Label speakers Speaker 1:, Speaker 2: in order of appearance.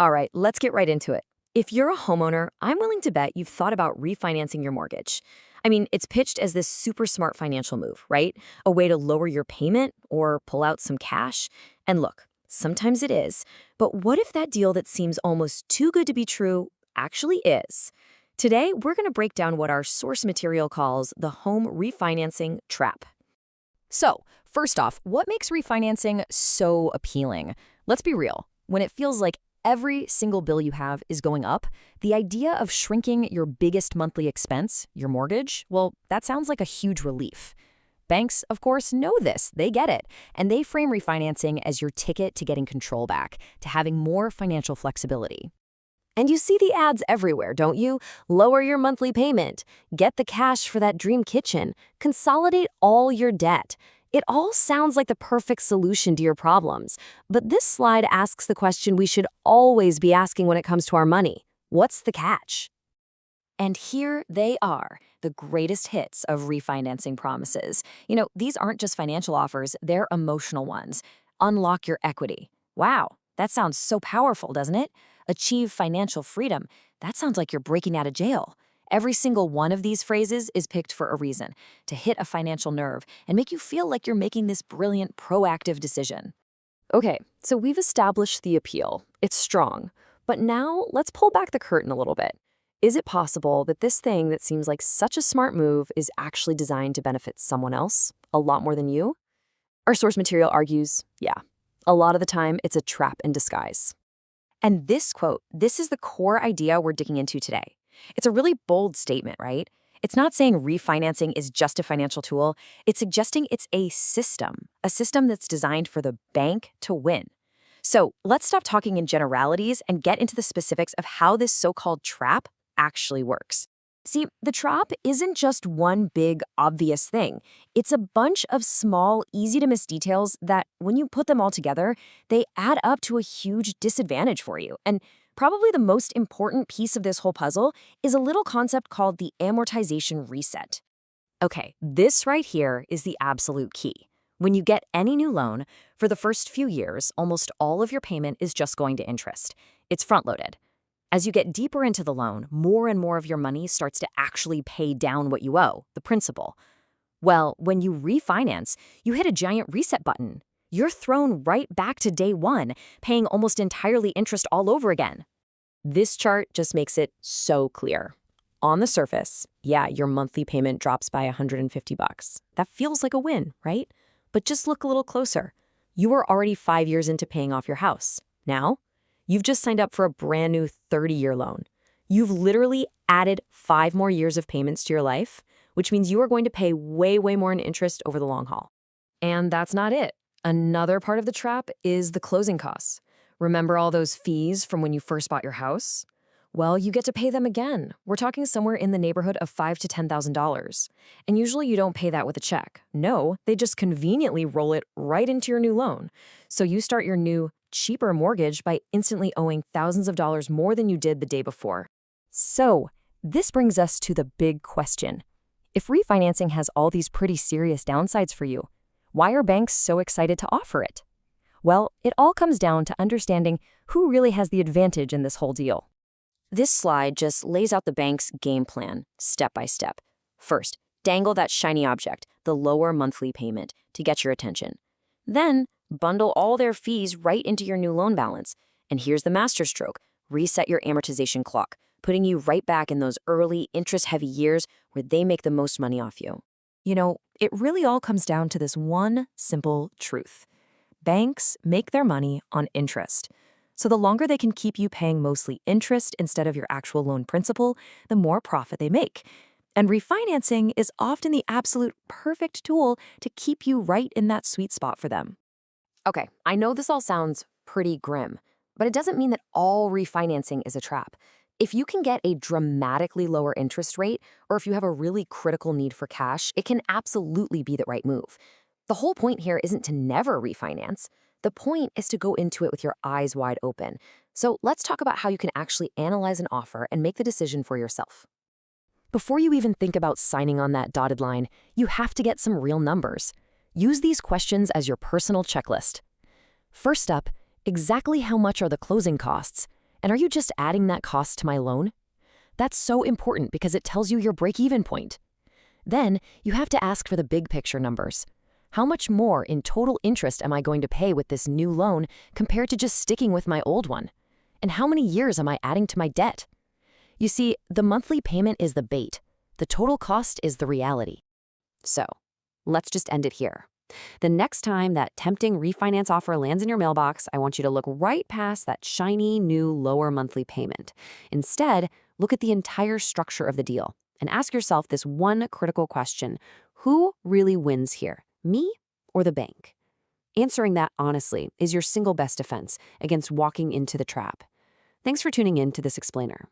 Speaker 1: All right, let's get right into it. If you're a homeowner, I'm willing to bet you've thought about refinancing your mortgage. I mean, it's pitched as this super smart financial move, right? A way to lower your payment or pull out some cash. And look, sometimes it is. But what if that deal that seems almost too good to be true actually is? Today, we're going to break down what our source material calls the home refinancing trap.
Speaker 2: So, first off, what makes refinancing so appealing? Let's be real. When it feels like every single bill you have is going up, the idea of shrinking your biggest monthly expense, your mortgage, well, that sounds like a huge relief. Banks, of course, know this. They get it. And they frame refinancing as your ticket to getting control back, to having more financial flexibility.
Speaker 1: And you see the ads everywhere, don't you? Lower your monthly payment, get the cash for that dream kitchen, consolidate all your debt. It all sounds like the perfect solution to your problems. But this slide asks the question we should always be asking when it comes to our money. What's the catch? And here they are, the greatest hits of refinancing promises. These aren't just financial offers, they're emotional ones. Unlock your equity. Wow, that sounds so powerful, doesn't it? Achieve financial freedom. That sounds like you're breaking out of jail. Every single one of these phrases is picked for a reason, to hit a financial nerve and make you feel like you're making this brilliant, proactive decision. Okay, so we've established the appeal. It's strong. But now let's pull back the curtain a little bit. Is it possible that this thing that seems like such a smart move is actually designed to benefit someone else a lot more than you? Our source material argues, yeah, a lot of the time it's a trap in disguise. And this quote, this is the core idea we're digging into today. It's a really bold statement, right? It's not saying refinancing is just a financial tool. It's suggesting it's a system that's designed for the bank to win. So let's stop talking in generalities and get into the specifics of how this so-called trap actually works. See, the trap isn't just one big, obvious thing. It's a bunch of small, easy-to-miss details that, when you put them all together, they add up to a huge disadvantage for you. And probably the most important piece of this whole puzzle is a little concept called the amortization reset. Okay, this right here is the absolute key. When you get any new loan, for the first few years, almost all of your payment is just going to interest. It's front-loaded. As you get deeper into the loan, more and more of your money starts to actually pay down what you owe, the principal. Well, when you refinance, you hit a giant reset button. You're thrown right back to day one, paying almost entirely interest all over again. This chart just makes it so clear. On the surface, yeah, your monthly payment drops by $150. That feels like a win, right? But just look a little closer. You were already 5 years into paying off your house. Now, you've just signed up for a brand new 30-year loan. You've literally added 5 more years of payments to your life, which means you are going to pay way, way more in interest over the long haul. And that's not it. Another part of the trap is the closing costs. Remember all those fees from when you first bought your house? Well, you get to pay them again. We're talking somewhere in the neighborhood of $5,000 to $10,000. And usually you don't pay that with a check. No, they just conveniently roll it right into your new loan. So you start your new, cheaper mortgage by instantly owing thousands of dollars more than you did the day before. So, this brings us to the big question. If refinancing has all these pretty serious downsides for you, why are banks so excited to offer it? Well, it all comes down to understanding who really has the advantage in this whole deal. This slide just lays out the bank's game plan, step by step. First, dangle that shiny object, the lower monthly payment, to get your attention. Then, bundle all their fees right into your new loan balance. And here's the masterstroke. Reset your amortization clock, putting you right back in those early, interest-heavy years where they make the most money off you. It really all comes down to this one simple truth. Banks make their money on interest. So the longer they can keep you paying mostly interest instead of your actual loan principal, the more profit they make. And refinancing is often the absolute perfect tool to keep you right in that sweet spot for them. Okay, I know this all sounds pretty grim, but it doesn't mean that all refinancing is a trap. If you can get a dramatically lower interest rate, or if you have a really critical need for cash, it can absolutely be the right move. The whole point here isn't to never refinance. The point is to go into it with your eyes wide open. So let's talk about how you can actually analyze an offer and make the decision for yourself. Before you even think about signing on that dotted line, you have to get some real numbers. Use these questions as your personal checklist. First up, exactly how much are the closing costs?
Speaker 2: And are you just adding that cost to my loan? That's so important because it tells you your break-even point. Then you have to ask for the big picture numbers. How much more in total interest am I going to pay with this new loan compared to just sticking with my old one? And how many years am I adding to my debt? You see, the monthly payment is the bait. The total cost is the reality.
Speaker 1: So, let's just end it here. The next time that tempting refinance offer lands in your mailbox, I want you to look right past that shiny new lower monthly payment. Instead, look at the entire structure of the deal and ask yourself this one critical question: who really wins here, me or the bank? Answering that honestly is your single best defense against walking into the trap. Thanks for tuning in to this explainer.